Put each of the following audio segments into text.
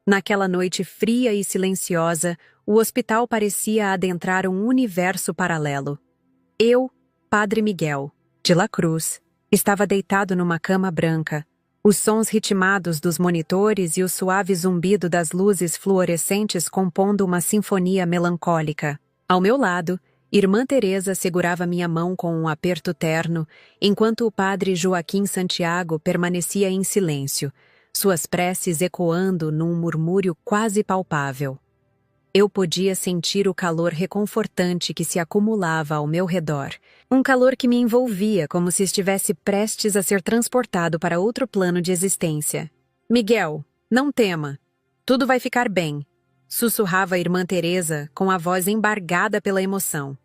Naquela noite fria e silenciosa, o hospital parecia adentrar um universo paralelo. Eu, Padre Miguel, de la Cruz, estava deitado numa cama branca, os sons ritmados dos monitores e o suave zumbido das luzes fluorescentes compondo uma sinfonia melancólica. Ao meu lado, Irmã Teresa segurava minha mão com um aperto terno, enquanto o Padre Joaquim Santiago permanecia em silêncio, suas preces ecoando num murmúrio quase palpável. Eu podia sentir o calor reconfortante que se acumulava ao meu redor, um calor que me envolvia como se estivesse prestes a ser transportado para outro plano de existência. "Miguel, não tema. Tudo vai ficar bem", sussurrava a Irmã Teresa com a voz embargada pela emoção.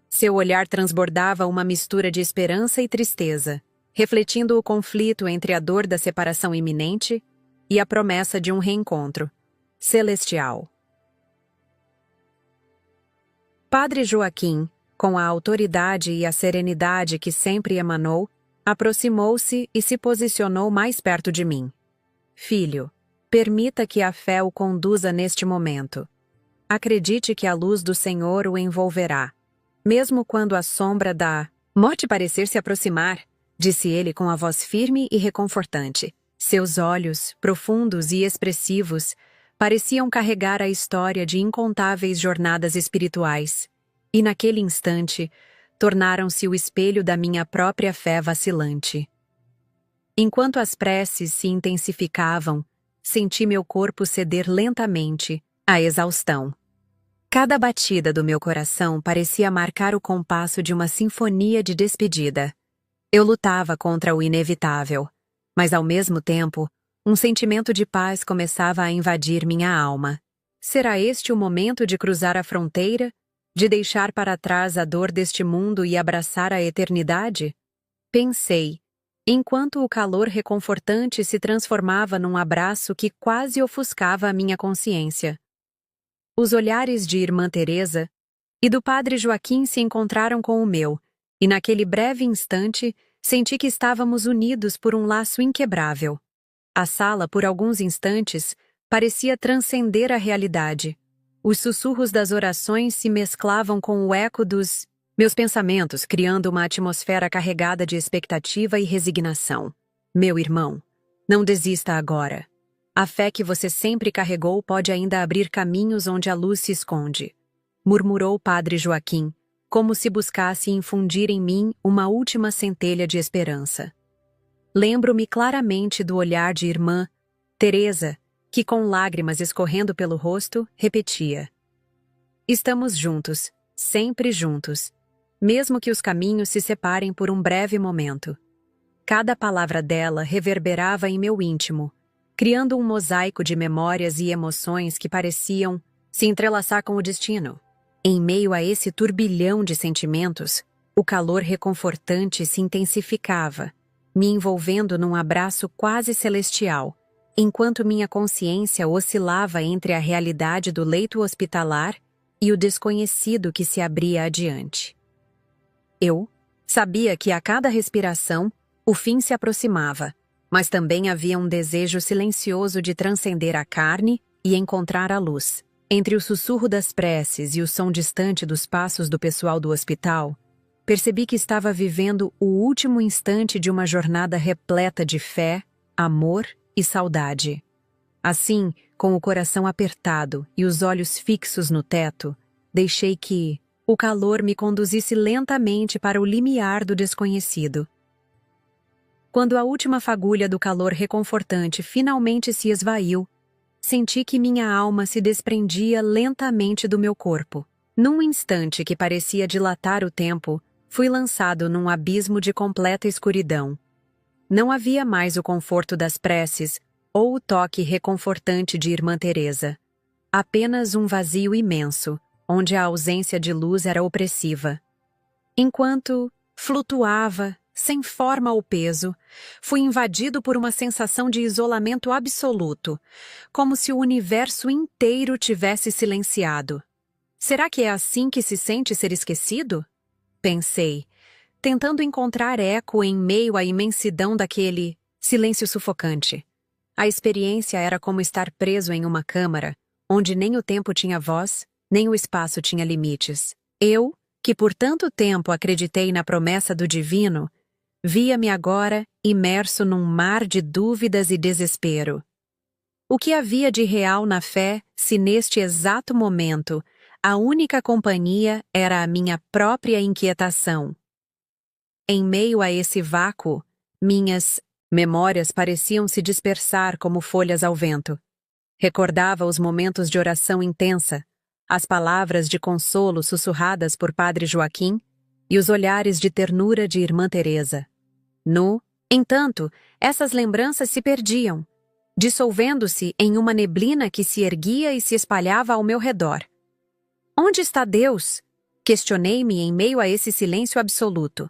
Seu olhar transbordava uma mistura de esperança e tristeza, refletindo o conflito entre a dor da separação iminente e a promessa de um reencontro celestial. Padre Joaquim, com a autoridade e a serenidade que sempre emanou, aproximou-se e se posicionou mais perto de mim. "Filho, permita que a fé o conduza neste momento. Acredite que a luz do Senhor o envolverá, mesmo quando a sombra da morte parecer se aproximar", disse ele com a voz firme e reconfortante. Seus olhos, profundos e expressivos, pareciam carregar a história de incontáveis jornadas espirituais, e naquele instante, tornaram-se o espelho da minha própria fé vacilante. Enquanto as preces se intensificavam, senti meu corpo ceder lentamente à exaustão. Cada batida do meu coração parecia marcar o compasso de uma sinfonia de despedida. Eu lutava contra o inevitável, mas ao mesmo tempo, um sentimento de paz começava a invadir minha alma. Será este o momento de cruzar a fronteira? De deixar para trás a dor deste mundo e abraçar a eternidade? Pensei, enquanto o calor reconfortante se transformava num abraço que quase ofuscava a minha consciência. Os olhares de Irmã Teresa e do Padre Joaquim se encontraram com o meu, e naquele breve instante senti que estávamos unidos por um laço inquebrável. A sala, por alguns instantes, parecia transcender a realidade. Os sussurros das orações se mesclavam com o eco dos meus pensamentos, criando uma atmosfera carregada de expectativa e resignação. "Meu irmão, não desista agora. A fé que você sempre carregou pode ainda abrir caminhos onde a luz se esconde", murmurou o Padre Joaquim, como se buscasse infundir em mim uma última centelha de esperança. Lembro-me claramente do olhar de Irmã Teresa, que com lágrimas escorrendo pelo rosto, repetia: "Estamos juntos, sempre juntos, mesmo que os caminhos se separem por um breve momento." Cada palavra dela reverberava em meu íntimo, criando um mosaico de memórias e emoções que pareciam se entrelaçar com o destino. Em meio a esse turbilhão de sentimentos, o calor reconfortante se intensificava, me envolvendo num abraço quase celestial, enquanto minha consciência oscilava entre a realidade do leito hospitalar e o desconhecido que se abria adiante. Eu sabia que a cada respiração o fim se aproximava, mas também havia um desejo silencioso de transcender a carne e encontrar a luz. Entre o sussurro das preces e o som distante dos passos do pessoal do hospital, percebi que estava vivendo o último instante de uma jornada repleta de fé, amor e saudade. Assim, com o coração apertado e os olhos fixos no teto, deixei que o calor me conduzisse lentamente para o limiar do desconhecido. Quando a última fagulha do calor reconfortante finalmente se esvaiu, senti que minha alma se desprendia lentamente do meu corpo. Num instante que parecia dilatar o tempo, fui lançado num abismo de completa escuridão. Não havia mais o conforto das preces ou o toque reconfortante de Irmã Teresa. Apenas um vazio imenso, onde a ausência de luz era opressiva. Enquanto flutuava, sem forma ou peso, fui invadido por uma sensação de isolamento absoluto, como se o universo inteiro tivesse silenciado. Será que é assim que se sente ser esquecido? pensei, tentando encontrar eco em meio à imensidão daquele silêncio sufocante. A experiência era como estar preso em uma câmara, onde nem o tempo tinha voz, nem o espaço tinha limites. Eu, que por tanto tempo acreditei na promessa do divino, via-me agora imerso num mar de dúvidas e desespero. O que havia de real na fé, se neste exato momento a única companhia era a minha própria inquietação? Em meio a esse vácuo, minhas memórias pareciam se dispersar como folhas ao vento. Recordava os momentos de oração intensa, as palavras de consolo sussurradas por Padre Joaquim e os olhares de ternura de Irmã Teresa. No entanto, essas lembranças se perdiam, dissolvendo-se em uma neblina que se erguia e se espalhava ao meu redor. Onde está Deus? Questionei-me em meio a esse silêncio absoluto.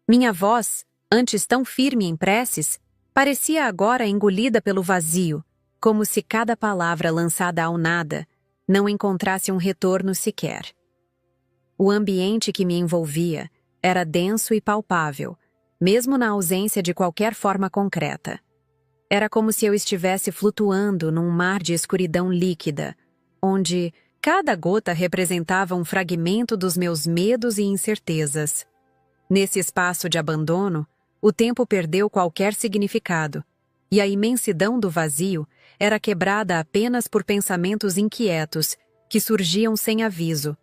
Minha voz, antes tão firme em preces, parecia agora engolida pelo vazio, como se cada palavra lançada ao nada não encontrasse um retorno sequer. O ambiente que me envolvia era denso e palpável, mesmo na ausência de qualquer forma concreta. Era como se eu estivesse flutuando num mar de escuridão líquida, onde cada gota representava um fragmento dos meus medos e incertezas. Nesse espaço de abandono, o tempo perdeu qualquer significado, e a imensidão do vazio era quebrada apenas por pensamentos inquietos que surgiam sem aviso.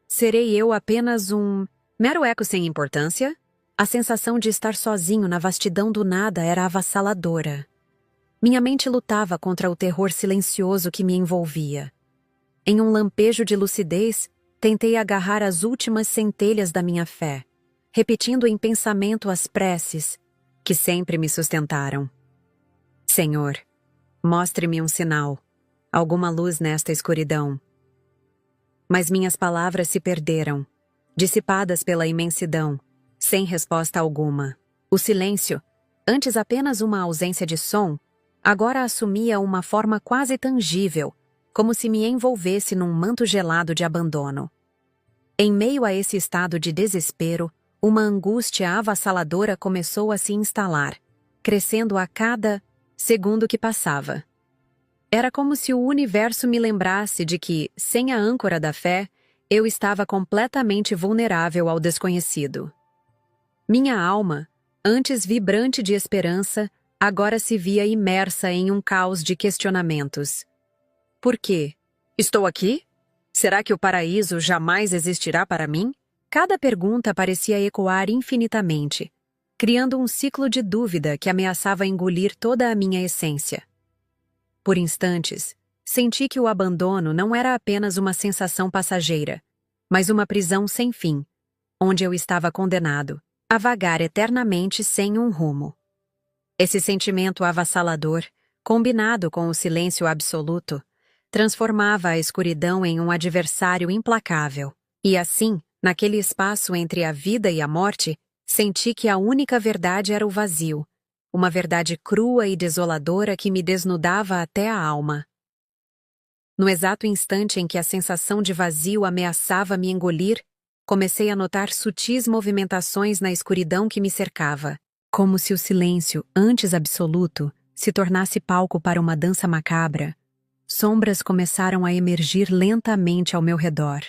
Serei eu apenas um mero eco sem importância? A sensação de estar sozinho na vastidão do nada era avassaladora. Minha mente lutava contra o terror silencioso que me envolvia. Em um lampejo de lucidez, tentei agarrar as últimas centelhas da minha fé, repetindo em pensamento as preces que sempre me sustentaram. Senhor, mostre-me um sinal, alguma luz nesta escuridão. Mas minhas palavras se perderam, dissipadas pela imensidão, sem resposta alguma. O silêncio, antes apenas uma ausência de som, agora assumia uma forma quase tangível, como se me envolvesse num manto gelado de abandono. Em meio a esse estado de desespero, uma angústia avassaladora começou a se instalar, crescendo a cada segundo que passava. Era como se o universo me lembrasse de que, sem a âncora da fé, eu estava completamente vulnerável ao desconhecido. Minha alma, antes vibrante de esperança, agora se via imersa em um caos de questionamentos. Por quê? Estou aqui? Será que o paraíso jamais existirá para mim? Cada pergunta parecia ecoar infinitamente, criando um ciclo de dúvida que ameaçava engolir toda a minha essência. Por instantes, senti que o abandono não era apenas uma sensação passageira, mas uma prisão sem fim, onde eu estava condenado a vagar eternamente sem um rumo. Esse sentimento avassalador, combinado com o silêncio absoluto, transformava a escuridão em um adversário implacável. E assim, naquele espaço entre a vida e a morte, senti que a única verdade era o vazio, uma verdade crua e desoladora que me desnudava até a alma. No exato instante em que a sensação de vazio ameaçava me engolir, comecei a notar sutis movimentações na escuridão que me cercava, como se o silêncio, antes absoluto, se tornasse palco para uma dança macabra. Sombras começaram a emergir lentamente ao meu redor.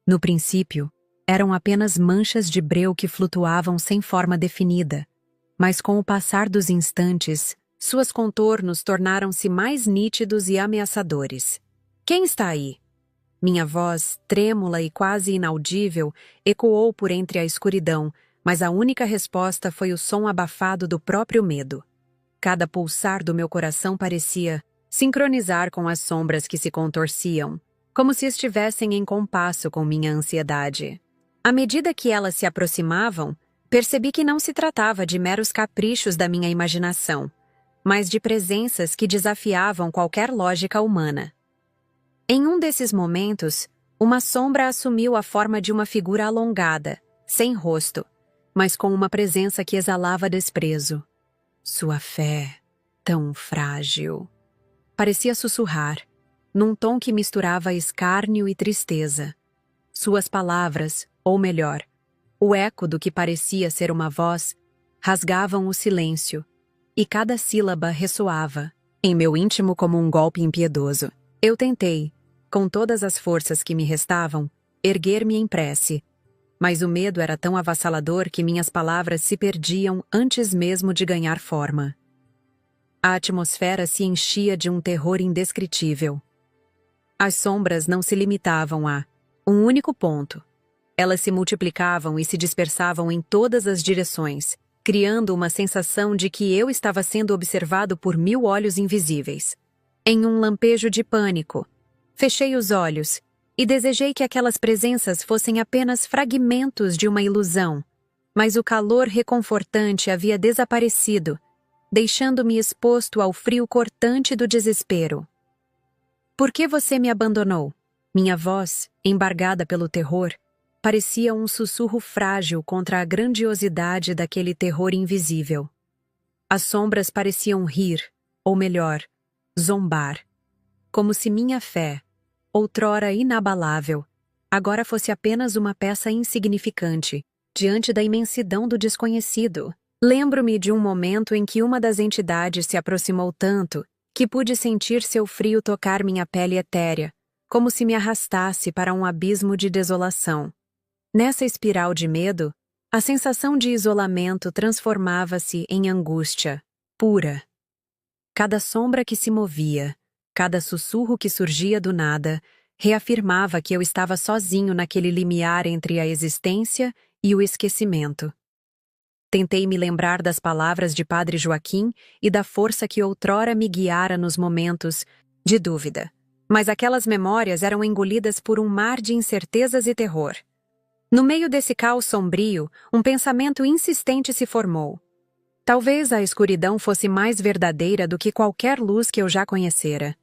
No princípio, eram apenas manchas de breu que flutuavam sem forma definida, mas com o passar dos instantes, suas contornos tornaram-se mais nítidos e ameaçadores. Quem está aí? Minha voz, trêmula e quase inaudível, ecoou por entre a escuridão, mas a única resposta foi o som abafado do próprio medo. Cada pulsar do meu coração parecia sincronizar com as sombras que se contorciam, como se estivessem em compasso com minha ansiedade. À medida que elas se aproximavam, percebi que não se tratava de meros caprichos da minha imaginação, mas de presenças que desafiavam qualquer lógica humana. Em um desses momentos, uma sombra assumiu a forma de uma figura alongada, sem rosto, mas com uma presença que exalava desprezo. Sua fé, tão frágil. Parecia sussurrar, num tom que misturava escárnio e tristeza. Suas palavras, ou melhor, o eco do que parecia ser uma voz, rasgavam o silêncio, e cada sílaba ressoava, em meu íntimo como um golpe impiedoso. Eu tentei, com todas as forças que me restavam, erguer-me em prece, mas o medo era tão avassalador que minhas palavras se perdiam antes mesmo de ganhar forma. A atmosfera se enchia de um terror indescritível. As sombras não se limitavam a um único ponto. Elas se multiplicavam e se dispersavam em todas as direções, criando uma sensação de que eu estava sendo observado por 1000 olhos invisíveis. Em um lampejo de pânico, fechei os olhos e desejei que aquelas presenças fossem apenas fragmentos de uma ilusão, mas o calor reconfortante havia desaparecido, deixando-me exposto ao frio cortante do desespero. Por que você me abandonou? Minha voz, embargada pelo terror, parecia um sussurro frágil contra a grandiosidade daquele terror invisível. As sombras pareciam rir, ou melhor, zombar, como se minha fé, outrora inabalável, agora fosse apenas uma peça insignificante, diante da imensidão do desconhecido. Lembro-me de um momento em que uma das entidades se aproximou tanto que pude sentir seu frio tocar minha pele etérea, como se me arrastasse para um abismo de desolação. Nessa espiral de medo, a sensação de isolamento transformava-se em angústia pura. Cada sombra que se movia, cada sussurro que surgia do nada, reafirmava que eu estava sozinho naquele limiar entre a existência e o esquecimento. Tentei me lembrar das palavras de Padre Joaquim e da força que outrora me guiara nos momentos de dúvida, mas aquelas memórias eram engolidas por um mar de incertezas e terror. No meio desse caos sombrio, um pensamento insistente se formou. Talvez a escuridão fosse mais verdadeira do que qualquer luz que eu já conhecera.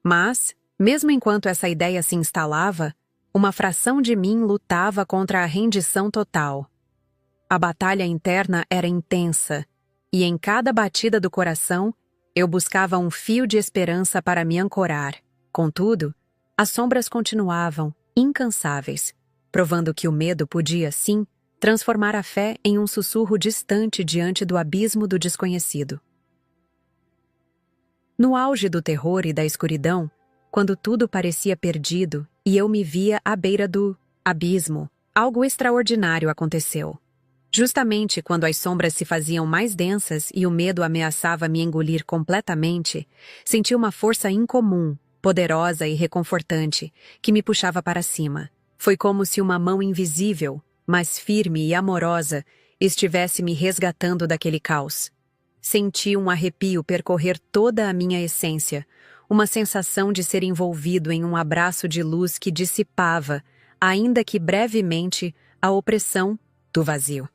Mas, mesmo enquanto essa ideia se instalava, uma fração de mim lutava contra a rendição total. A batalha interna era intensa, e em cada batida do coração, eu buscava um fio de esperança para me ancorar. Contudo, as sombras continuavam, incansáveis, provando que o medo podia, sim, transformar a fé em um sussurro distante diante do abismo do desconhecido. No auge do terror e da escuridão, quando tudo parecia perdido e eu me via à beira do abismo, algo extraordinário aconteceu. Justamente quando as sombras se faziam mais densas e o medo ameaçava me engolir completamente, senti uma força incomum, poderosa e reconfortante, que me puxava para cima. Foi como se uma mão invisível, mas firme e amorosa, estivesse me resgatando daquele caos. Senti um arrepio percorrer toda a minha essência, uma sensação de ser envolvido em um abraço de luz que dissipava, ainda que brevemente, a opressão do vazio.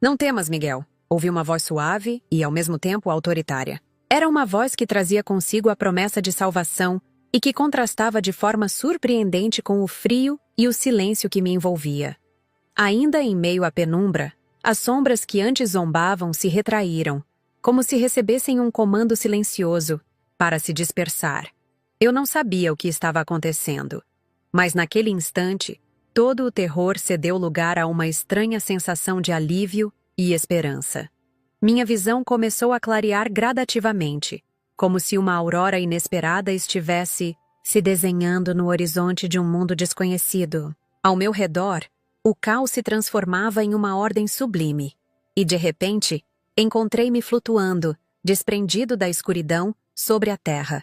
Não temas, Miguel, ouvi uma voz suave e, ao mesmo tempo, autoritária. Era uma voz que trazia consigo a promessa de salvação e que contrastava de forma surpreendente com o frio e o silêncio que me envolvia. Ainda em meio à penumbra, as sombras que antes zombavam se retraíram, como se recebessem um comando silencioso para se dispersar. Eu não sabia o que estava acontecendo, mas naquele instante, todo o terror cedeu lugar a uma estranha sensação de alívio e esperança. Minha visão começou a clarear gradativamente, como se uma aurora inesperada estivesse se desenhando no horizonte de um mundo desconhecido. Ao meu redor, o caos se transformava em uma ordem sublime, e de repente, encontrei-me flutuando, desprendido da escuridão, sobre a terra.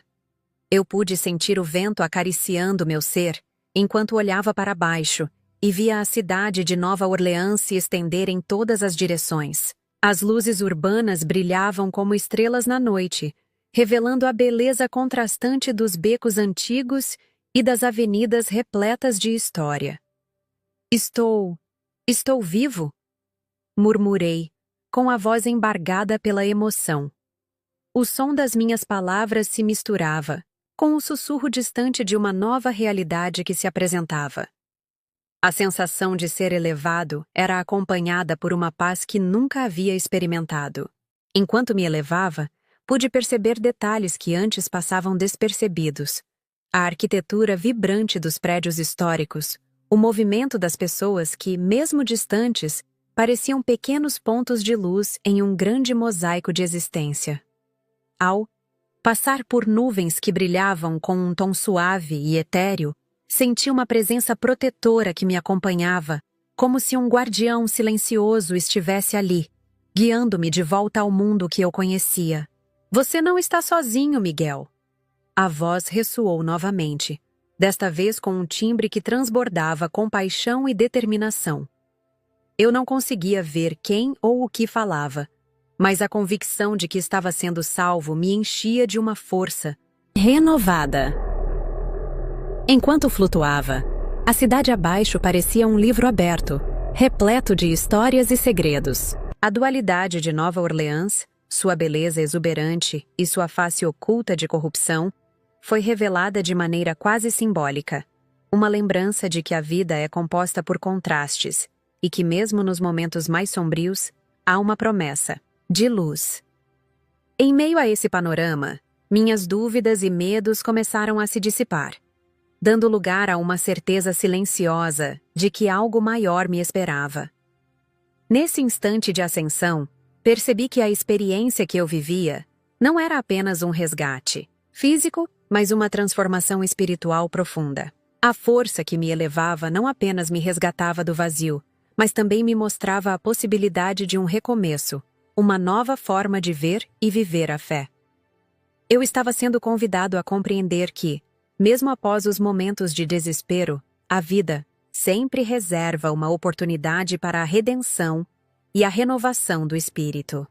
Eu pude sentir o vento acariciando meu ser, enquanto olhava para baixo, e via a cidade de Nova Orleans se estender em todas as direções. As luzes urbanas brilhavam como estrelas na noite, revelando a beleza contrastante dos becos antigos e das avenidas repletas de história. Estou vivo? Murmurei, com a voz embargada pela emoção. O som das minhas palavras se misturava, com o sussurro distante de uma nova realidade que se apresentava. A sensação de ser elevado era acompanhada por uma paz que nunca havia experimentado. Enquanto me elevava, pude perceber detalhes que antes passavam despercebidos. A arquitetura vibrante dos prédios históricos, o movimento das pessoas que, mesmo distantes, pareciam pequenos pontos de luz em um grande mosaico de existência. Ao passar por nuvens que brilhavam com um tom suave e etéreo, senti uma presença protetora que me acompanhava, como se um guardião silencioso estivesse ali, guiando-me de volta ao mundo que eu conhecia. Você não está sozinho, Miguel. A voz ressoou novamente, desta vez com um timbre que transbordava compaixão e determinação. Eu não conseguia ver quem ou o que falava, mas a convicção de que estava sendo salvo me enchia de uma força renovada. Enquanto flutuava, a cidade abaixo parecia um livro aberto, repleto de histórias e segredos. A dualidade de Nova Orleans, sua beleza exuberante e sua face oculta de corrupção, foi revelada de maneira quase simbólica, uma lembrança de que a vida é composta por contrastes e que mesmo nos momentos mais sombrios, há uma promessa de luz. Em meio a esse panorama, minhas dúvidas e medos começaram a se dissipar, dando lugar a uma certeza silenciosa de que algo maior me esperava. Nesse instante de ascensão, percebi que a experiência que eu vivia não era apenas um resgate físico, mas uma transformação espiritual profunda. A força que me elevava não apenas me resgatava do vazio, mas também me mostrava a possibilidade de um recomeço, uma nova forma de ver e viver a fé. Eu estava sendo convidado a compreender que, mesmo após os momentos de desespero, a vida sempre reserva uma oportunidade para a redenção e a renovação do espírito.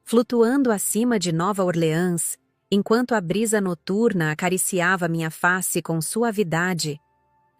Flutuando acima de Nova Orleans, enquanto a brisa noturna acariciava minha face com suavidade,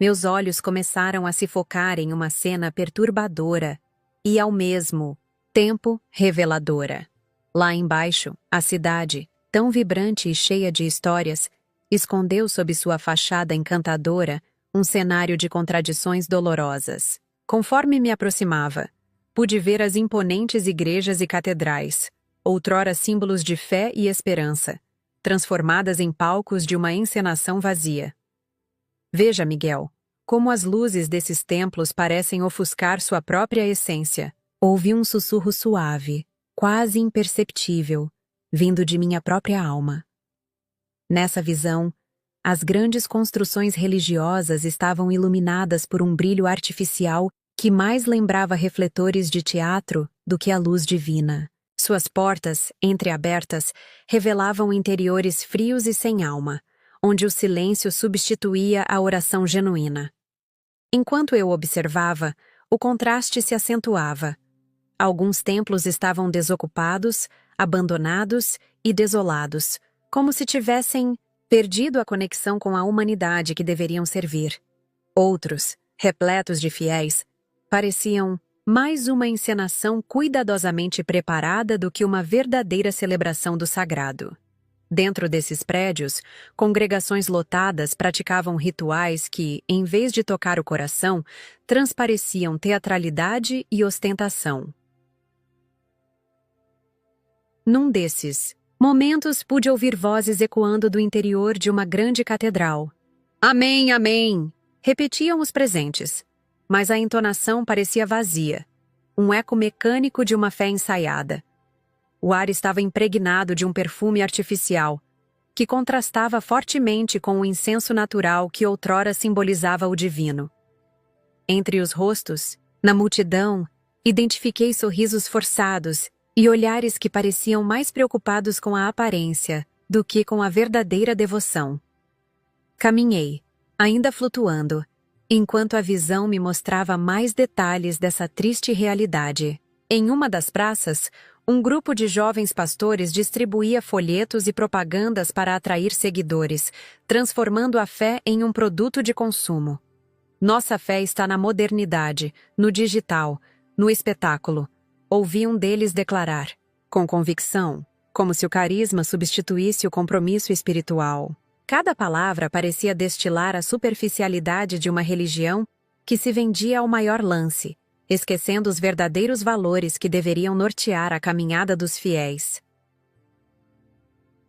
meus olhos começaram a se focar em uma cena perturbadora e, ao mesmo tempo, reveladora. Lá embaixo, a cidade, tão vibrante e cheia de histórias, escondeu sob sua fachada encantadora um cenário de contradições dolorosas. Conforme me aproximava, pude ver as imponentes igrejas e catedrais, outrora símbolos de fé e esperança, transformadas em palcos de uma encenação vazia. Veja, Miguel, como as luzes desses templos parecem ofuscar sua própria essência. Ouvi um sussurro suave, quase imperceptível, vindo de minha própria alma. Nessa visão, as grandes construções religiosas estavam iluminadas por um brilho artificial que mais lembrava refletores de teatro do que a luz divina. Suas portas, entreabertas, revelavam interiores frios e sem alma, onde o silêncio substituía a oração genuína. Enquanto eu observava, o contraste se acentuava. Alguns templos estavam desocupados, abandonados e desolados, como se tivessem perdido a conexão com a humanidade que deveriam servir. Outros, repletos de fiéis, pareciam mais uma encenação cuidadosamente preparada do que uma verdadeira celebração do sagrado. Dentro desses prédios, congregações lotadas praticavam rituais que, em vez de tocar o coração, transpareciam teatralidade e ostentação. Num desses momentos, pude ouvir vozes ecoando do interior de uma grande catedral. Amém, amém! Repetiam os presentes, mas a entonação parecia vazia, um eco mecânico de uma fé ensaiada. O ar estava impregnado de um perfume artificial, que contrastava fortemente com o incenso natural que outrora simbolizava o divino. Entre os rostos, na multidão, identifiquei sorrisos forçados e olhares que pareciam mais preocupados com a aparência do que com a verdadeira devoção. Caminhei, ainda flutuando, enquanto a visão me mostrava mais detalhes dessa triste realidade. Em uma das praças, um grupo de jovens pastores distribuía folhetos e propagandas para atrair seguidores, transformando a fé em um produto de consumo. Nossa fé está na modernidade, no digital, no espetáculo. Ouvi um deles declarar, com convicção, como se o carisma substituísse o compromisso espiritual. Cada palavra parecia destilar a superficialidade de uma religião que se vendia ao maior lance, esquecendo os verdadeiros valores que deveriam nortear a caminhada dos fiéis.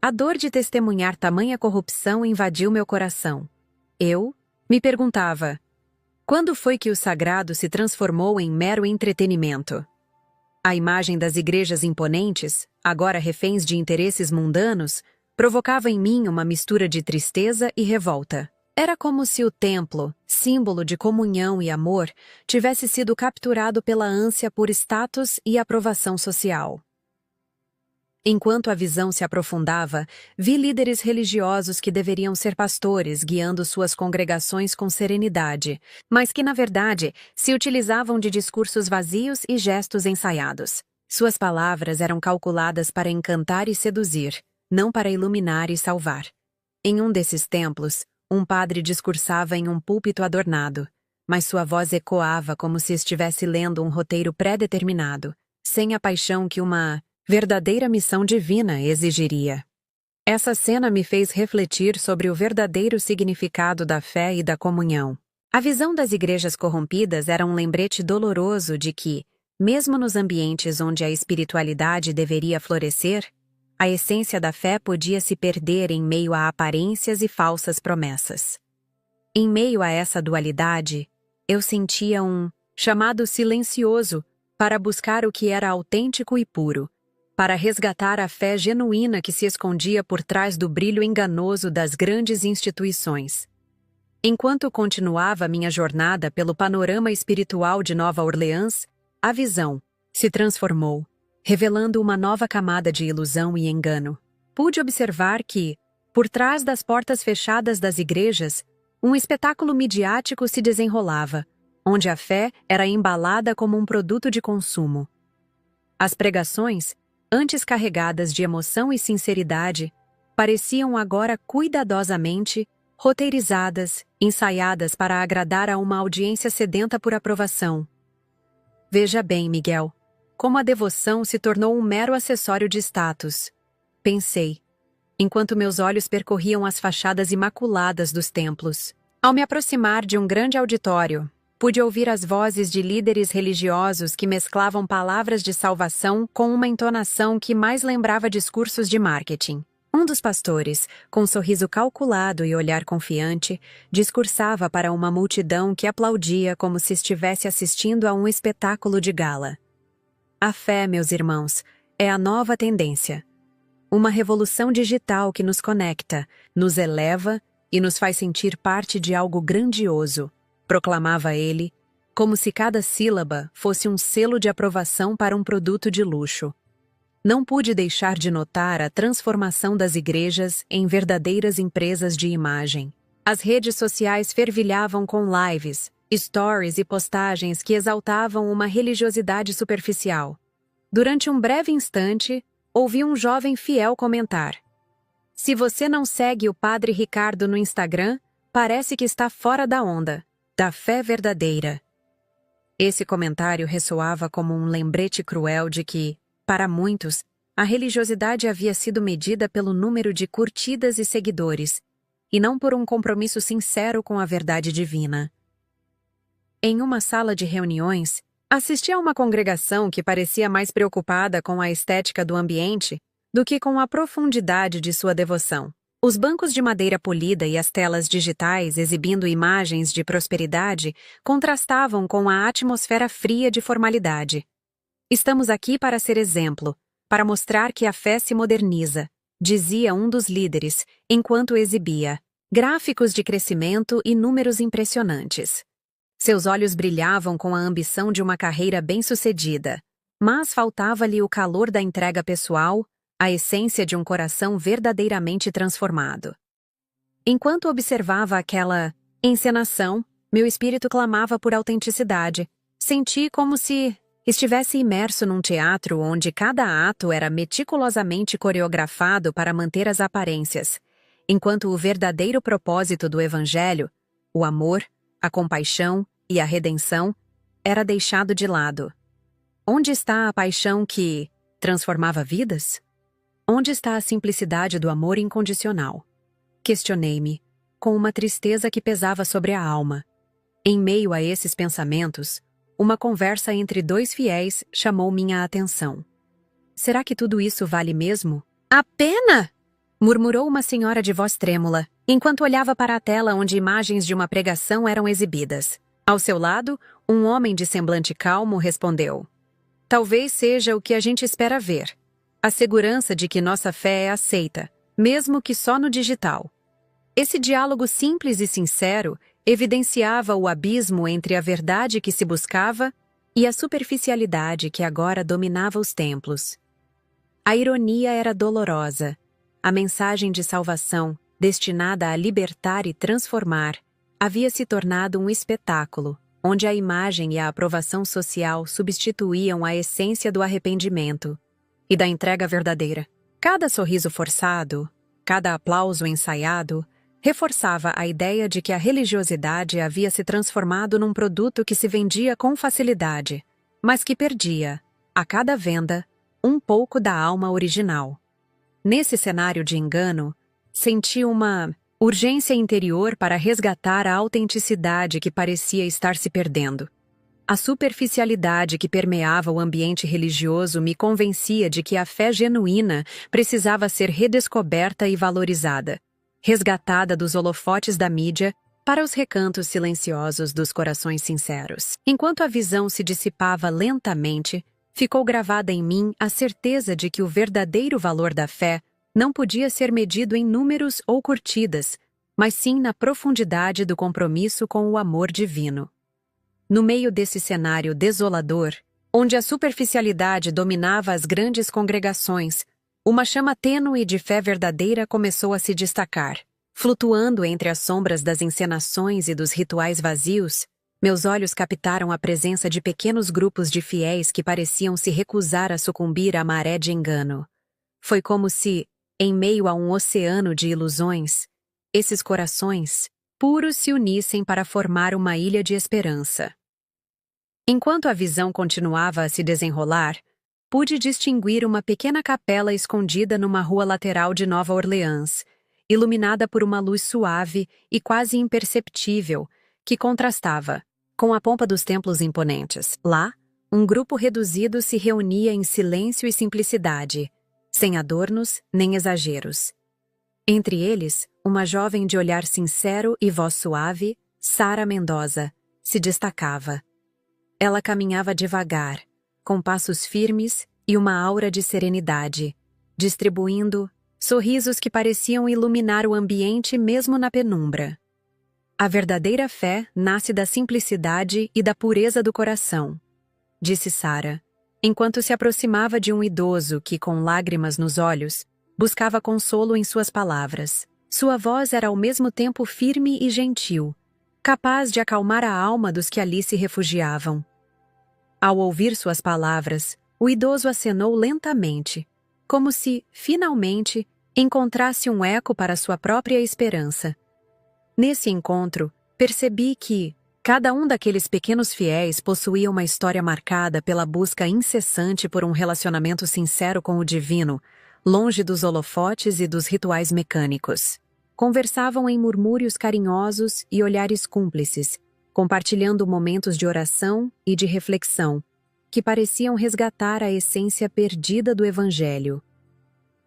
A dor de testemunhar tamanha corrupção invadiu meu coração. Eu me perguntava, Quando foi que o sagrado se transformou em mero entretenimento? A imagem das igrejas imponentes, agora reféns de interesses mundanos, provocava em mim uma mistura de tristeza e revolta. Era como se o templo, símbolo de comunhão e amor, tivesse sido capturado pela ânsia por status e aprovação social. Enquanto a visão se aprofundava, vi líderes religiosos que deveriam ser pastores guiando suas congregações com serenidade, mas que, na verdade, se utilizavam de discursos vazios e gestos ensaiados. Suas palavras eram calculadas para encantar e seduzir, não para iluminar e salvar. Em um desses templos, um padre discursava em um púlpito adornado, mas sua voz ecoava como se estivesse lendo um roteiro pré-determinado, sem a paixão que uma verdadeira missão divina exigiria. Essa cena me fez refletir sobre o verdadeiro significado da fé e da comunhão. A visão das igrejas corrompidas era um lembrete doloroso de que, mesmo nos ambientes onde a espiritualidade deveria florescer, a essência da fé podia se perder em meio a aparências e falsas promessas. Em meio a essa dualidade, eu sentia um chamado silencioso para buscar o que era autêntico e puro, para resgatar a fé genuína que se escondia por trás do brilho enganoso das grandes instituições. Enquanto continuava minha jornada pelo panorama espiritual de Nova Orleans, a visão se transformou, revelando uma nova camada de ilusão e engano. Pude observar que, por trás das portas fechadas das igrejas, um espetáculo midiático se desenrolava, onde a fé era embalada como um produto de consumo. As pregações, antes carregadas de emoção e sinceridade, pareciam agora cuidadosamente roteirizadas, ensaiadas para agradar a uma audiência sedenta por aprovação. Veja bem, Miguel, como a devoção se tornou um mero acessório de status. Pensei, enquanto meus olhos percorriam as fachadas imaculadas dos templos. Ao me aproximar de um grande auditório, pude ouvir as vozes de líderes religiosos que mesclavam palavras de salvação com uma entonação que mais lembrava discursos de marketing. Um dos pastores, com um sorriso calculado e olhar confiante, discursava para uma multidão que aplaudia como se estivesse assistindo a um espetáculo de gala. A fé, meus irmãos, é a nova tendência. Uma revolução digital que nos conecta, nos eleva e nos faz sentir parte de algo grandioso, proclamava ele, como se cada sílaba fosse um selo de aprovação para um produto de luxo. Não pude deixar de notar a transformação das igrejas em verdadeiras empresas de imagem. As redes sociais fervilhavam com lives, stories e postagens que exaltavam uma religiosidade superficial. Durante um breve instante, ouvi um jovem fiel comentar: "Se você não segue o Padre Ricardo no Instagram, parece que está fora da onda, da fé verdadeira." Esse comentário ressoava como um lembrete cruel de que, para muitos, a religiosidade havia sido medida pelo número de curtidas e seguidores, e não por um compromisso sincero com a verdade divina. Em uma sala de reuniões, assisti a uma congregação que parecia mais preocupada com a estética do ambiente do que com a profundidade de sua devoção. Os bancos de madeira polida e as telas digitais exibindo imagens de prosperidade contrastavam com a atmosfera fria de formalidade. "Estamos aqui para ser exemplo, para mostrar que a fé se moderniza", dizia um dos líderes, enquanto exibia gráficos de crescimento e números impressionantes. Seus olhos brilhavam com a ambição de uma carreira bem-sucedida, mas faltava-lhe o calor da entrega pessoal, a essência de um coração verdadeiramente transformado. Enquanto observava aquela encenação, meu espírito clamava por autenticidade. Senti como se estivesse imerso num teatro onde cada ato era meticulosamente coreografado para manter as aparências, enquanto o verdadeiro propósito do Evangelho, o amor, a compaixão e a redenção, era deixado de lado. Onde está a paixão que transformava vidas? Onde está a simplicidade do amor incondicional? Questionei-me, com uma tristeza que pesava sobre a alma. Em meio a esses pensamentos, uma conversa entre dois fiéis chamou minha atenção. "Será que tudo isso vale mesmo?" "A pena?" murmurou uma senhora de voz trêmula, enquanto olhava para a tela onde imagens de uma pregação eram exibidas. Ao seu lado, um homem de semblante calmo respondeu: talvez seja o que a gente espera ver. A segurança de que nossa fé é aceita, mesmo que só no digital. Esse diálogo simples e sincero evidenciava o abismo entre a verdade que se buscava e a superficialidade que agora dominava os templos. A ironia era dolorosa. A mensagem de salvação, destinada a libertar e transformar, havia se tornado um espetáculo, onde a imagem e a aprovação social substituíam a essência do arrependimento e da entrega verdadeira. Cada sorriso forçado, cada aplauso ensaiado, reforçava a ideia de que a religiosidade havia se transformado num produto que se vendia com facilidade, mas que perdia, a cada venda, um pouco da alma original. Nesse cenário de engano, senti uma urgência interior para resgatar a autenticidade que parecia estar se perdendo. A superficialidade que permeava o ambiente religioso me convencia de que a fé genuína precisava ser redescoberta e valorizada, resgatada dos holofotes da mídia para os recantos silenciosos dos corações sinceros. Enquanto a visão se dissipava lentamente, ficou gravada em mim a certeza de que o verdadeiro valor da fé não podia ser medido em números ou curtidas, mas sim na profundidade do compromisso com o amor divino. No meio desse cenário desolador, onde a superficialidade dominava as grandes congregações, uma chama tênue de fé verdadeira começou a se destacar. Flutuando entre as sombras das encenações e dos rituais vazios, meus olhos captaram a presença de pequenos grupos de fiéis que pareciam se recusar a sucumbir à maré de engano. Foi como se, em meio a um oceano de ilusões, esses corações puros se unissem para formar uma ilha de esperança. Enquanto a visão continuava a se desenrolar, pude distinguir uma pequena capela escondida numa rua lateral de Nova Orleans, iluminada por uma luz suave e quase imperceptível, que contrastava com a pompa dos templos imponentes. Lá, um grupo reduzido se reunia em silêncio e simplicidade, sem adornos nem exageros. Entre eles, uma jovem de olhar sincero e voz suave, Sara Mendoza, se destacava. Ela caminhava devagar, com passos firmes e uma aura de serenidade, distribuindo sorrisos que pareciam iluminar o ambiente mesmo na penumbra. A verdadeira fé nasce da simplicidade e da pureza do coração, disse Sara, enquanto se aproximava de um idoso que, com lágrimas nos olhos, buscava consolo em suas palavras. Sua voz era ao mesmo tempo firme e gentil, capaz de acalmar a alma dos que ali se refugiavam. Ao ouvir suas palavras, o idoso acenou lentamente, como se, finalmente, encontrasse um eco para sua própria esperança. Nesse encontro, percebi que cada um daqueles pequenos fiéis possuía uma história marcada pela busca incessante por um relacionamento sincero com o divino, longe dos holofotes e dos rituais mecânicos. Conversavam em murmúrios carinhosos e olhares cúmplices, compartilhando momentos de oração e de reflexão, que pareciam resgatar a essência perdida do Evangelho.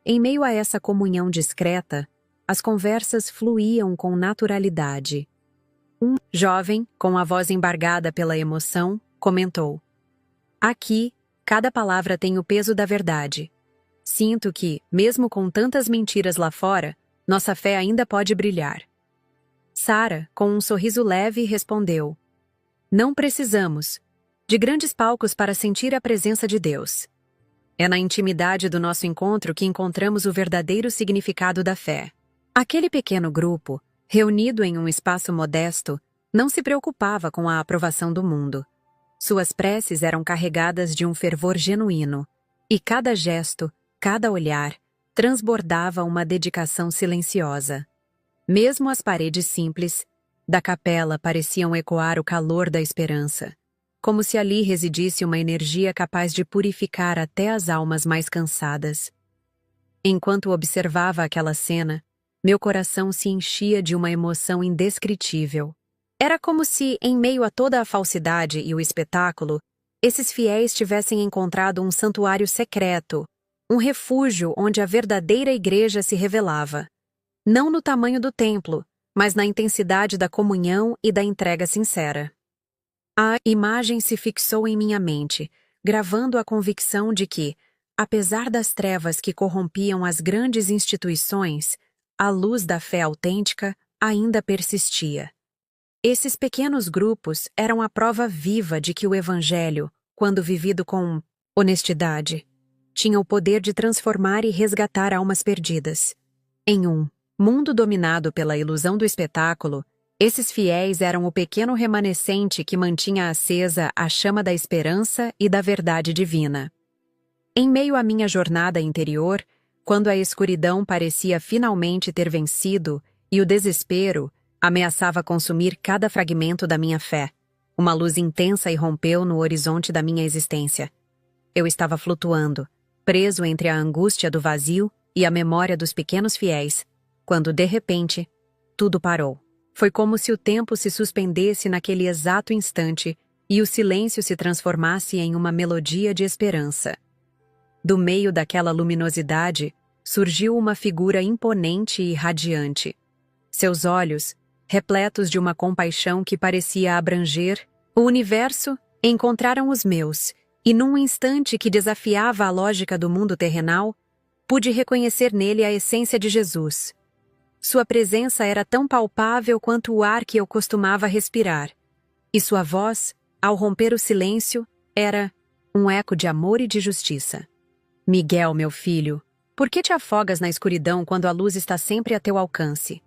Em meio a essa comunhão discreta, as conversas fluíam com naturalidade. Um jovem, com a voz embargada pela emoção, comentou: aqui, cada palavra tem o peso da verdade. Sinto que, mesmo com tantas mentiras lá fora, nossa fé ainda pode brilhar. Sara, com um sorriso leve, respondeu: não precisamos de grandes palcos para sentir a presença de Deus. É na intimidade do nosso encontro que encontramos o verdadeiro significado da fé. Aquele pequeno grupo, reunido em um espaço modesto, não se preocupava com a aprovação do mundo. Suas preces eram carregadas de um fervor genuíno, e cada gesto, cada olhar, transbordava uma dedicação silenciosa. Mesmo as paredes simples da capela pareciam ecoar o calor da esperança, como se ali residisse uma energia capaz de purificar até as almas mais cansadas. Enquanto observava aquela cena, meu coração se enchia de uma emoção indescritível. Era como se, em meio a toda a falsidade e o espetáculo, esses fiéis tivessem encontrado um santuário secreto, um refúgio onde a verdadeira igreja se revelava. Não no tamanho do templo, mas na intensidade da comunhão e da entrega sincera. A imagem se fixou em minha mente, gravando a convicção de que, apesar das trevas que corrompiam as grandes instituições, a luz da fé autêntica ainda persistia. Esses pequenos grupos eram a prova viva de que o Evangelho, quando vivido com honestidade, tinha o poder de transformar e resgatar almas perdidas. Em um mundo dominado pela ilusão do espetáculo, esses fiéis eram o pequeno remanescente que mantinha acesa a chama da esperança e da verdade divina. Em meio à minha jornada interior, quando a escuridão parecia finalmente ter vencido e o desespero ameaçava consumir cada fragmento da minha fé, uma luz intensa irrompeu no horizonte da minha existência. Eu estava flutuando, preso entre a angústia do vazio e a memória dos pequenos fiéis, quando, de repente, tudo parou. Foi como se o tempo se suspendesse naquele exato instante e o silêncio se transformasse em uma melodia de esperança. Do meio daquela luminosidade, surgiu uma figura imponente e radiante. Seus olhos, repletos de uma compaixão que parecia abranger o universo, encontraram os meus, e num instante que desafiava a lógica do mundo terrenal, pude reconhecer nele a essência de Jesus. Sua presença era tão palpável quanto o ar que eu costumava respirar, e sua voz, ao romper o silêncio, era um eco de amor e de justiça. Miguel, meu filho, por que te afogas na escuridão quando a luz está sempre a teu alcance?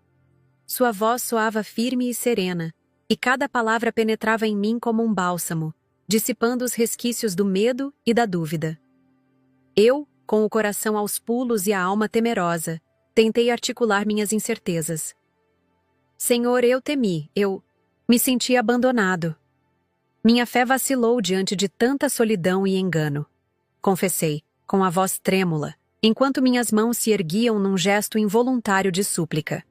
Sua voz soava firme e serena, e cada palavra penetrava em mim como um bálsamo, dissipando os resquícios do medo e da dúvida. Eu, com o coração aos pulos e a alma temerosa, tentei articular minhas incertezas. Senhor, eu temi, eu me senti abandonado. Minha fé vacilou diante de tanta solidão e engano. Confessei, com a voz trêmula, enquanto minhas mãos se erguiam num gesto involuntário de súplica.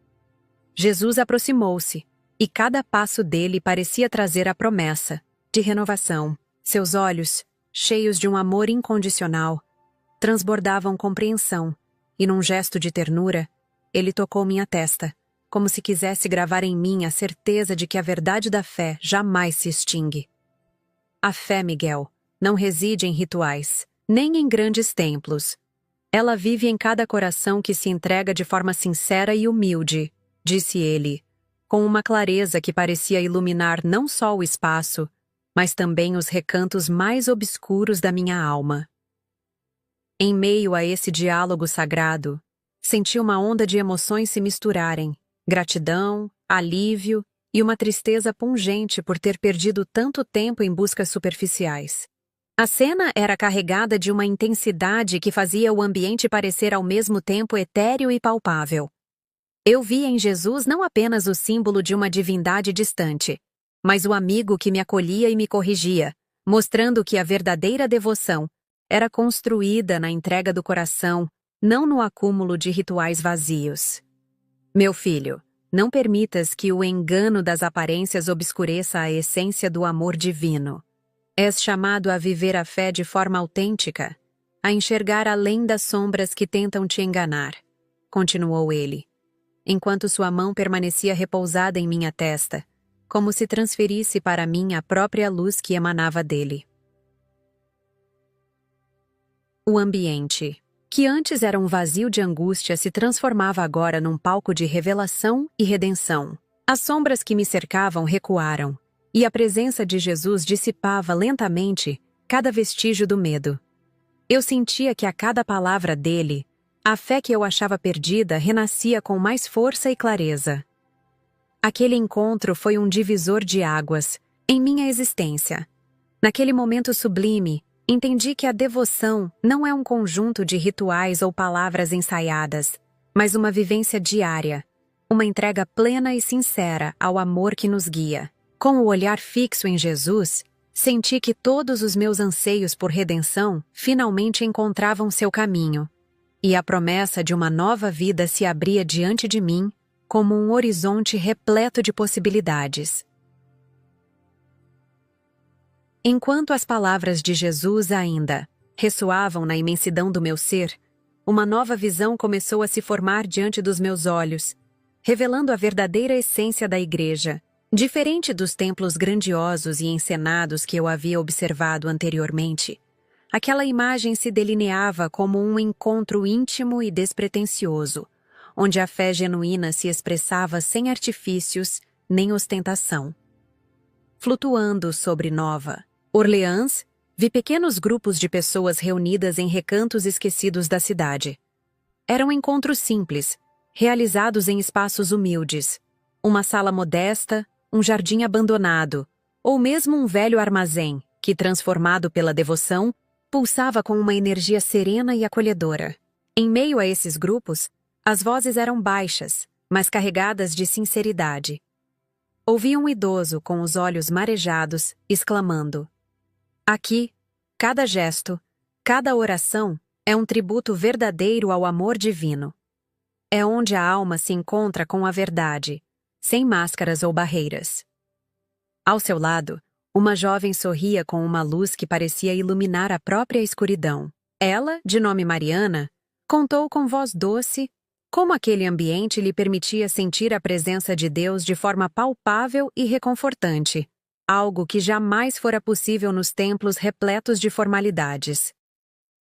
Jesus aproximou-se, e cada passo dele parecia trazer a promessa de renovação. Seus olhos, cheios de um amor incondicional, transbordavam compreensão, e num gesto de ternura, ele tocou minha testa, como se quisesse gravar em mim a certeza de que a verdade da fé jamais se extingue. A fé, Miguel, não reside em rituais, nem em grandes templos. Ela vive em cada coração que se entrega de forma sincera e humilde, disse ele, com uma clareza que parecia iluminar não só o espaço, mas também os recantos mais obscuros da minha alma. Em meio a esse diálogo sagrado, senti uma onda de emoções se misturarem, gratidão, alívio e uma tristeza pungente por ter perdido tanto tempo em buscas superficiais. A cena era carregada de uma intensidade que fazia o ambiente parecer ao mesmo tempo etéreo e palpável. Eu via em Jesus não apenas o símbolo de uma divindade distante, mas o amigo que me acolhia e me corrigia, mostrando que a verdadeira devoção era construída na entrega do coração, não no acúmulo de rituais vazios. Meu filho, não permitas que o engano das aparências obscureça a essência do amor divino. És chamado a viver a fé de forma autêntica, a enxergar além das sombras que tentam te enganar, continuou ele, enquanto sua mão permanecia repousada em minha testa, como se transferisse para mim a própria luz que emanava dele. O ambiente, que antes era um vazio de angústia, se transformava agora num palco de revelação e redenção. As sombras que me cercavam recuaram, e a presença de Jesus dissipava lentamente cada vestígio do medo. Eu sentia que a cada palavra dele, a fé que eu achava perdida renascia com mais força e clareza. Aquele encontro foi um divisor de águas em minha existência. Naquele momento sublime, entendi que a devoção não é um conjunto de rituais ou palavras ensaiadas, mas uma vivência diária, uma entrega plena e sincera ao amor que nos guia. Com o olhar fixo em Jesus, senti que todos os meus anseios por redenção finalmente encontravam seu caminho, e a promessa de uma nova vida se abria diante de mim como um horizonte repleto de possibilidades. Enquanto as palavras de Jesus ainda ressoavam na imensidão do meu ser, uma nova visão começou a se formar diante dos meus olhos, revelando a verdadeira essência da Igreja, Diferente dos templos grandiosos e encenados que eu havia observado anteriormente, aquela imagem se delineava como um encontro íntimo e despretensioso, onde a fé genuína se expressava sem artifícios nem ostentação. Flutuando sobre Nova Orleans, vi pequenos grupos de pessoas reunidas em recantos esquecidos da cidade. Eram encontros simples, realizados em espaços humildes, uma sala modesta, um jardim abandonado, ou mesmo um velho armazém que, transformado pela devoção, pulsava com uma energia serena e acolhedora. Em meio a esses grupos, as vozes eram baixas, mas carregadas de sinceridade. Ouvi um idoso com os olhos marejados, exclamando: "Aqui, cada gesto, cada oração é um tributo verdadeiro ao amor divino. É onde a alma se encontra com a verdade, sem máscaras ou barreiras." Ao seu lado, uma jovem sorria com uma luz que parecia iluminar a própria escuridão. Ela, de nome Mariana, contou com voz doce como aquele ambiente lhe permitia sentir a presença de Deus de forma palpável e reconfortante, algo que jamais fora possível nos templos repletos de formalidades.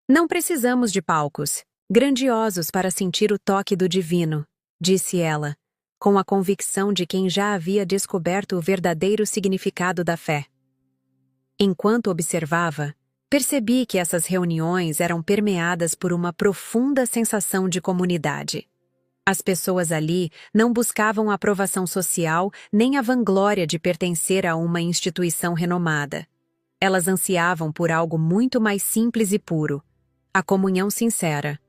"Não precisamos de palcos grandiosos para sentir o toque do divino", disse ela, com a convicção de quem já havia descoberto o verdadeiro significado da fé. Enquanto observava, percebi que essas reuniões eram permeadas por uma profunda sensação de comunidade. As pessoas ali não buscavam a aprovação social nem a vanglória de pertencer a uma instituição renomada. Elas ansiavam por algo muito mais simples e puro: a comunhão sincera.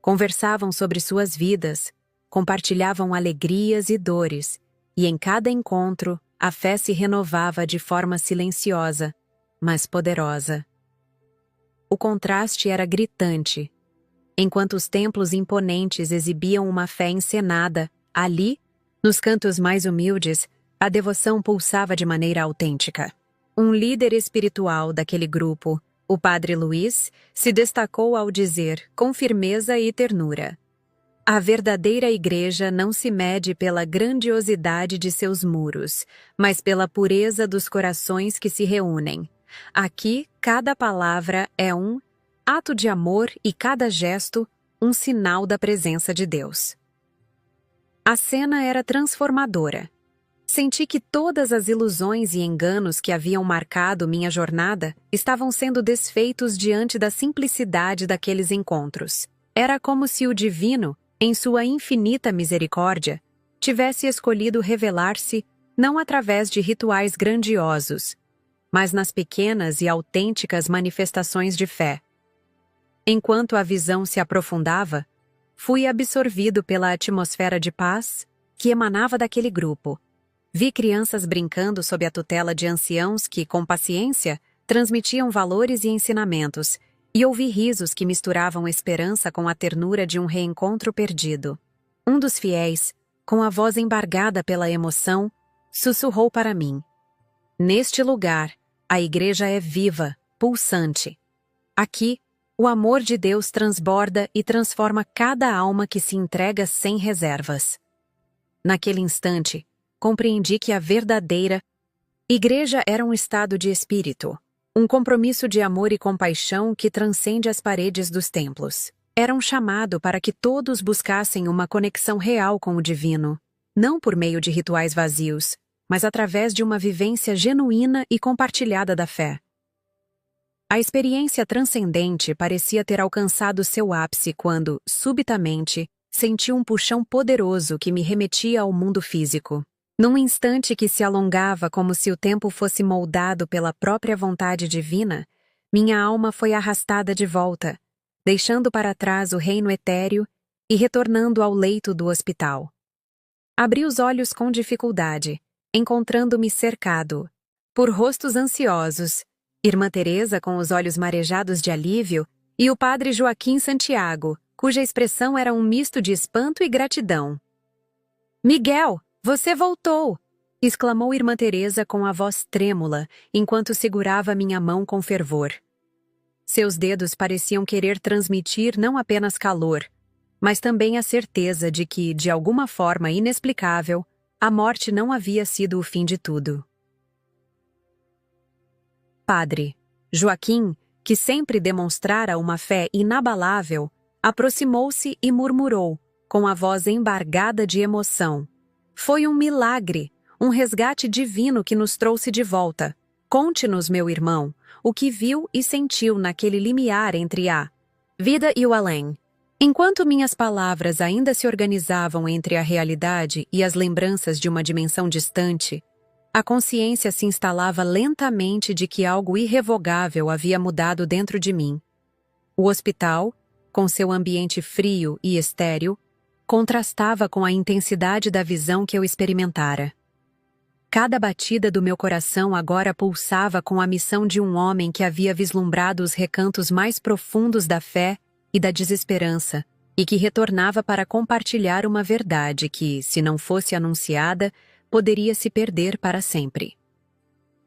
Conversavam sobre suas vidas, compartilhavam alegrias e dores, e em cada encontro a fé se renovava de forma silenciosa, mas poderosa. O contraste era gritante. Enquanto os templos imponentes exibiam uma fé encenada, ali, nos cantos mais humildes, a devoção pulsava de maneira autêntica. Um líder espiritual daquele grupo, o Padre Luiz, se destacou ao dizer, com firmeza e ternura: "A verdadeira igreja não se mede pela grandiosidade de seus muros, mas pela pureza dos corações que se reúnem. Aqui, cada palavra é um ato de amor e cada gesto, um sinal da presença de Deus." A cena era transformadora. Senti que todas as ilusões e enganos que haviam marcado minha jornada estavam sendo desfeitos diante da simplicidade daqueles encontros. Era como se o divino, em sua infinita misericórdia, tivesse escolhido revelar-se não através de rituais grandiosos, mas nas pequenas e autênticas manifestações de fé. Enquanto a visão se aprofundava, fui absorvido pela atmosfera de paz que emanava daquele grupo. Vi crianças brincando sob a tutela de anciãos que, com paciência, transmitiam valores e ensinamentos, e ouvi risos que misturavam esperança com a ternura de um reencontro perdido. Um dos fiéis, com a voz embargada pela emoção, sussurrou para mim: "Neste lugar, a igreja é viva, pulsante. Aqui, o amor de Deus transborda e transforma cada alma que se entrega sem reservas." Naquele instante, compreendi que a verdadeira igreja era um estado de espírito, um compromisso de amor e compaixão que transcende as paredes dos templos. Era um chamado para que todos buscassem uma conexão real com o divino, não por meio de rituais vazios, mas através de uma vivência genuína e compartilhada da fé. A experiência transcendente parecia ter alcançado seu ápice quando, subitamente, senti um puxão poderoso que me remetia ao mundo físico. Num instante que se alongava como se o tempo fosse moldado pela própria vontade divina, minha alma foi arrastada de volta, deixando para trás o reino etéreo e retornando ao leito do hospital. Abri os olhos com dificuldade, encontrando-me cercado por rostos ansiosos, Irmã Teresa com os olhos marejados de alívio e o Padre Joaquim Santiago, cuja expressão era um misto de espanto e gratidão. "Miguel, você voltou!" exclamou Irmã Teresa com a voz trêmula, enquanto segurava minha mão com fervor. Seus dedos pareciam querer transmitir não apenas calor, mas também a certeza de que, de alguma forma inexplicável, a morte não havia sido o fim de tudo. Padre Joaquim, que sempre demonstrara uma fé inabalável, aproximou-se e murmurou, com a voz embargada de emoção: "Foi um milagre, um resgate divino que nos trouxe de volta. Conte-nos, meu irmão, o que viu e sentiu naquele limiar entre a vida e o além." Enquanto minhas palavras ainda se organizavam entre a realidade e as lembranças de uma dimensão distante, a consciência se instalava lentamente de que algo irrevogável havia mudado dentro de mim. O hospital, com seu ambiente frio e estéril, contrastava com a intensidade da visão que eu experimentara. Cada batida do meu coração agora pulsava com a missão de um homem que havia vislumbrado os recantos mais profundos da fé e da desesperança, e que retornava para compartilhar uma verdade que, se não fosse anunciada, poderia se perder para sempre.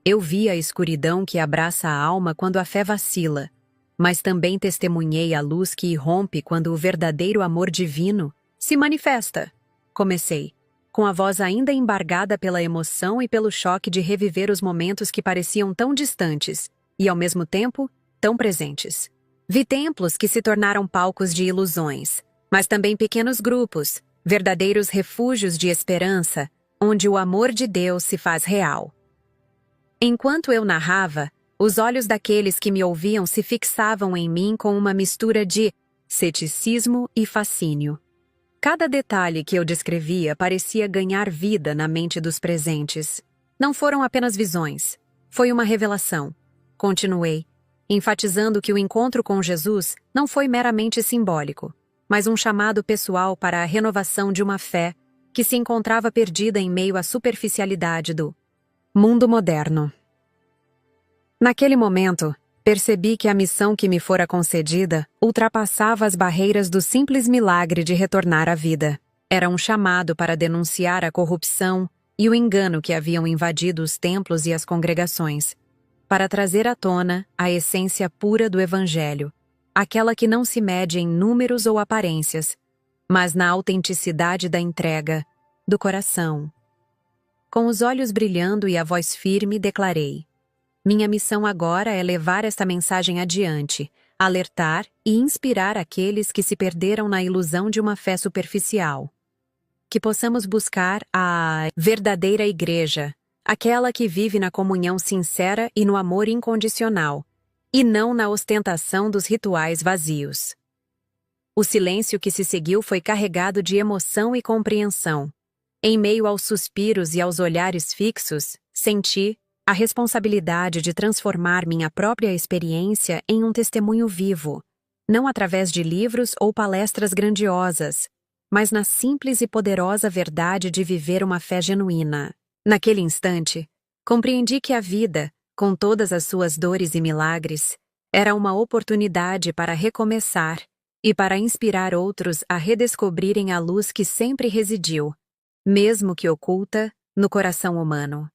Eu vi a escuridão que abraça a alma quando a fé vacila, mas também testemunhei a luz que irrompe quando o verdadeiro amor divino se manifesta. Comecei, com a voz ainda embargada pela emoção e pelo choque de reviver os momentos que pareciam tão distantes e, ao mesmo tempo, tão presentes. Vi templos que se tornaram palcos de ilusões, mas também pequenos grupos, verdadeiros refúgios de esperança, onde o amor de Deus se faz real. Enquanto eu narrava, os olhos daqueles que me ouviam se fixavam em mim com uma mistura de ceticismo e fascínio. Cada detalhe que eu descrevia parecia ganhar vida na mente dos presentes. Não foram apenas visões, foi uma revelação. Continuei, enfatizando que o encontro com Jesus não foi meramente simbólico, mas um chamado pessoal para a renovação de uma fé que se encontrava perdida em meio à superficialidade do mundo moderno. Naquele momento, percebi que a missão que me fora concedida ultrapassava as barreiras do simples milagre de retornar à vida. Era um chamado para denunciar a corrupção e o engano que haviam invadido os templos e as congregações, para trazer à tona a essência pura do Evangelho, aquela que não se mede em números ou aparências, mas na autenticidade da entrega, do coração. Com os olhos brilhando e a voz firme, declarei: minha missão agora é levar esta mensagem adiante, alertar e inspirar aqueles que se perderam na ilusão de uma fé superficial. Que possamos buscar a verdadeira igreja, aquela que vive na comunhão sincera e no amor incondicional, e não na ostentação dos rituais vazios. O silêncio que se seguiu foi carregado de emoção e compreensão. Em meio aos suspiros e aos olhares fixos, senti a responsabilidade de transformar minha própria experiência em um testemunho vivo, não através de livros ou palestras grandiosas, mas na simples e poderosa verdade de viver uma fé genuína. Naquele instante, compreendi que a vida, com todas as suas dores e milagres, era uma oportunidade para recomeçar e para inspirar outros a redescobrirem a luz que sempre residiu, mesmo que oculta, no coração humano.